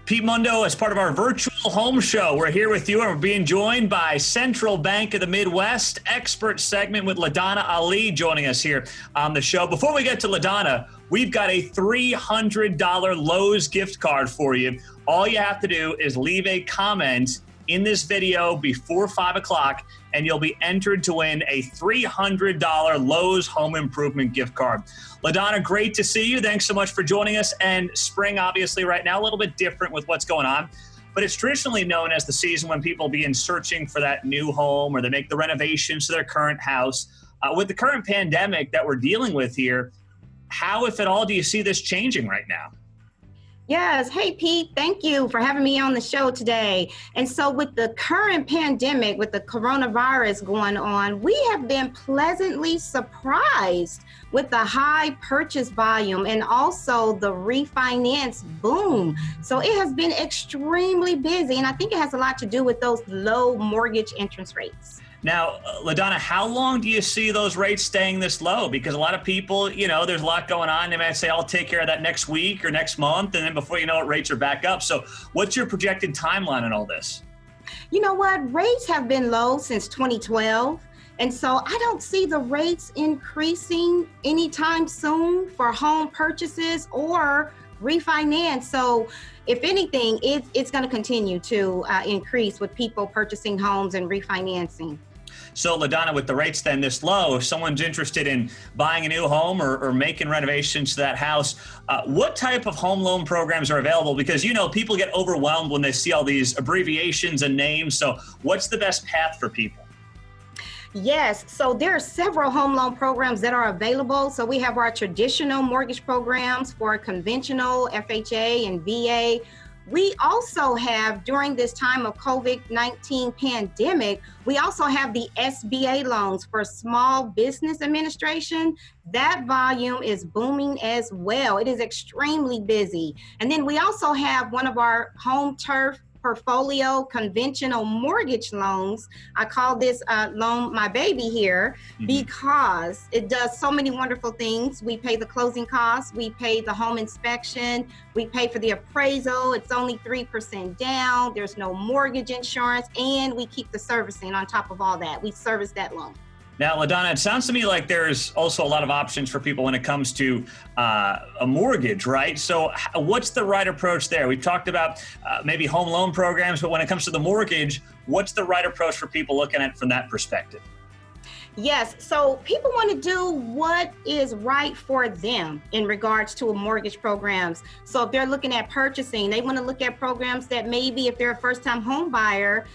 Pete Mundo, as part of our virtual home show, we're here with you and we're being joined by Central Bank of the Midwest expert segment with LaDonna Ali joining us here on the show. Before we get to LaDonna, we've got a $300 Lowe's gift card for you. All you have to do is leave a comment in this video before 5 o'clock and you'll be entered to win a $300 Lowe's Home Improvement gift card. LaDonna, great to see you. Thanks so much for joining us. And spring, obviously, right now, a little bit different with what's going on. But it's traditionally known as the season when people begin searching for that new home or they make the renovations to their current house. With the current pandemic that we're dealing with here, how, if at all, do you see this changing right now? Yes. Hey, Pete, thank you for having me on the show today. And so with the current pandemic, with the coronavirus going on, we have been pleasantly surprised with the high purchase volume and also the refinance boom. So it has been extremely busy. And I think it has a lot to do with those low mortgage interest rates. Now, LaDonna, how long do you see those rates staying this low? Because a lot of people, there's a lot going on. They might say, I'll take care of that next week or next month. And then before you know it, rates are back up. So what's your projected timeline on all this? You know what? Rates have been low since 2012. And so I don't see the rates increasing anytime soon for home purchases or refinance. So if anything, it's going to continue to increase with people purchasing homes and refinancing. So LaDonna, with the rates then this low, if someone's interested in buying a new home or making renovations to that house, what type of home loan programs are available? Because, people get overwhelmed when they see all these abbreviations and names. So what's the best path for people? Yes, so there are several home loan programs that are available. So we have our traditional mortgage programs for conventional FHA and VA. We also have, during this time of COVID-19 pandemic, we also have the SBA loans for Small Business Administration. That volume is booming as well. It is extremely busy. And then we also have one of our home turf portfolio conventional mortgage loans. I call this loan my baby here because it does so many wonderful things. We pay the closing costs, we pay the home inspection, we pay for the appraisal. It's only 3% down. There's no mortgage insurance, and we keep the servicing on top of all that. We service that loan. Now, LaDonna, it sounds to me like there's also a lot of options for people when it comes to a mortgage, right? So what's the right approach there? We've talked about maybe home loan programs, but when it comes to the mortgage, what's the right approach for people looking at it from that perspective? Yes, so people want to do what is right for them in regards to mortgage programs. So if they're looking at purchasing, they want to look at programs that maybe if they're a first-time home buyer,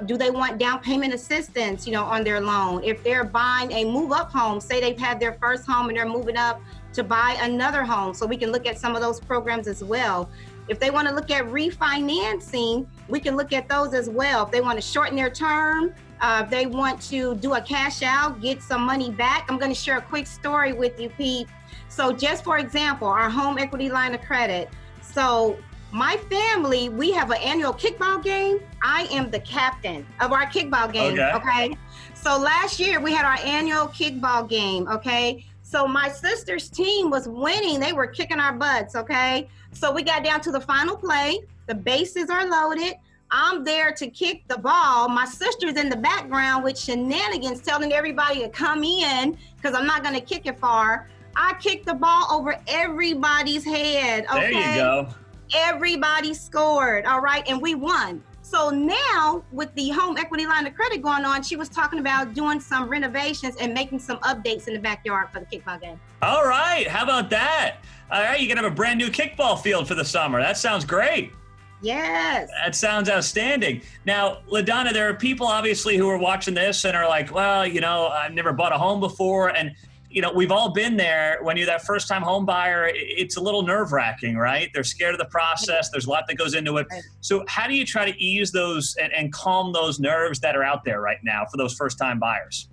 do they want down payment assistance, on their loan? If they're buying a move-up home, say they've had their first home and they're moving up to buy another home, so we can look at some of those programs as well. If they want to look at refinancing, we can look at those as well. If they want to shorten their term, if they want to do a cash out, get some money back. I'm going to share a quick story with you, Pete. So just for example, our home equity line of credit. So my family, we have an annual kickball game. I am the captain of our kickball game, okay? So last year we had our annual kickball game, okay? So my sister's team was winning. They were kicking our butts, okay? So we got down to the final play. The bases are loaded. I'm there to kick the ball. My sister's in the background with shenanigans telling everybody to come in because I'm not going to kick it far. I kicked the ball over everybody's head, okay? There you go. Everybody scored, all right? And we won. So now with the home equity line of credit going on, she was talking about doing some renovations and making some updates in the backyard for the kickball game. All right. How about that? All right. You can have a brand new kickball field for the summer. That sounds great. Yes. That sounds outstanding. Now, LaDonna, there are people obviously who are watching this and are like, well, I've never bought a home before. And, we've all been there. When you're that first time home buyer, it's a little nerve wracking, right? They're scared of the process. There's a lot that goes into it. So how do you try to ease those and calm those nerves that are out there right now for those first time buyers?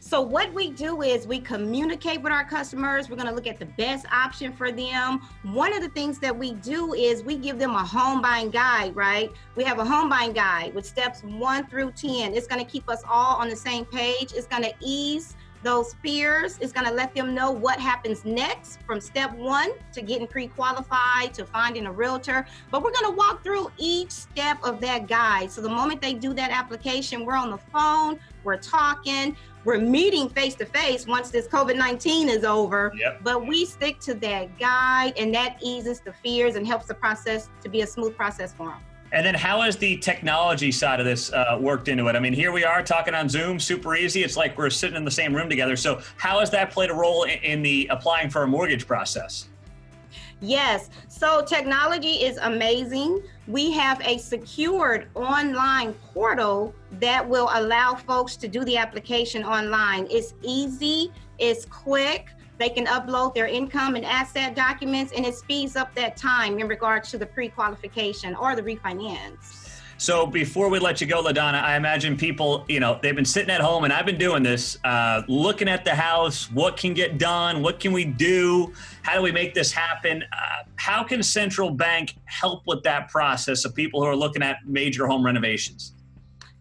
So what we do is we communicate with our customers. We're going to look at the best option for them. One of the things that we do is we give them a home buying guide, right? We have a home buying guide with steps 1 through 10. It's going to keep us all on the same page. It's going to ease those fears. It's going to let them know what happens next from step 1 to getting pre-qualified to finding a realtor. But we're going to walk through each step of that guide. So the moment they do that application, we're on the phone, we're talking, we're meeting face to face once this COVID-19 is over. Yep. But we stick to that guide, and that eases the fears and helps the process to be a smooth process for them. And then how has the technology side of this worked into it? I mean, here we are talking on Zoom, super easy. It's like we're sitting in the same room together. So how has that played a role in the applying for a mortgage process? Yes, so technology is amazing. We have a secured online portal that will allow folks to do the application online. It's easy, it's quick. They can upload their income and asset documents, and it speeds up that time in regards to the pre-qualification or the refinance. So before we let you go, LaDonna, I imagine people, they've been sitting at home, and I've been doing this, looking at the house, what can get done, what can we do, how do we make this happen? How can Central Bank help with that process of people who are looking at major home renovations?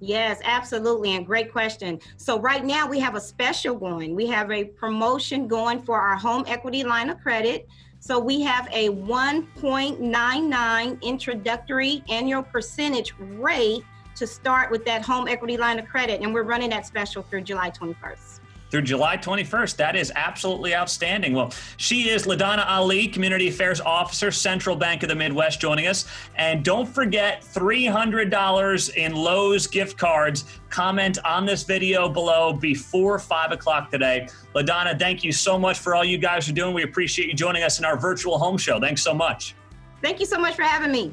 Yes, absolutely. And great question. So right now we have a special going. We have a promotion going for our home equity line of credit. So we have a 1.99 introductory annual percentage rate to start with that home equity line of credit. And we're running that special through July 21st. Through July 21st. That is absolutely outstanding. Well, she is LaDonna Ali, Community Affairs Officer, Central Bank of the Midwest, joining us. And don't forget, $300 in Lowe's gift cards. Comment on this video below before 5 o'clock today. LaDonna, thank you so much for all you guys are doing. We appreciate you joining us in our virtual home show. Thanks so much. Thank you so much for having me.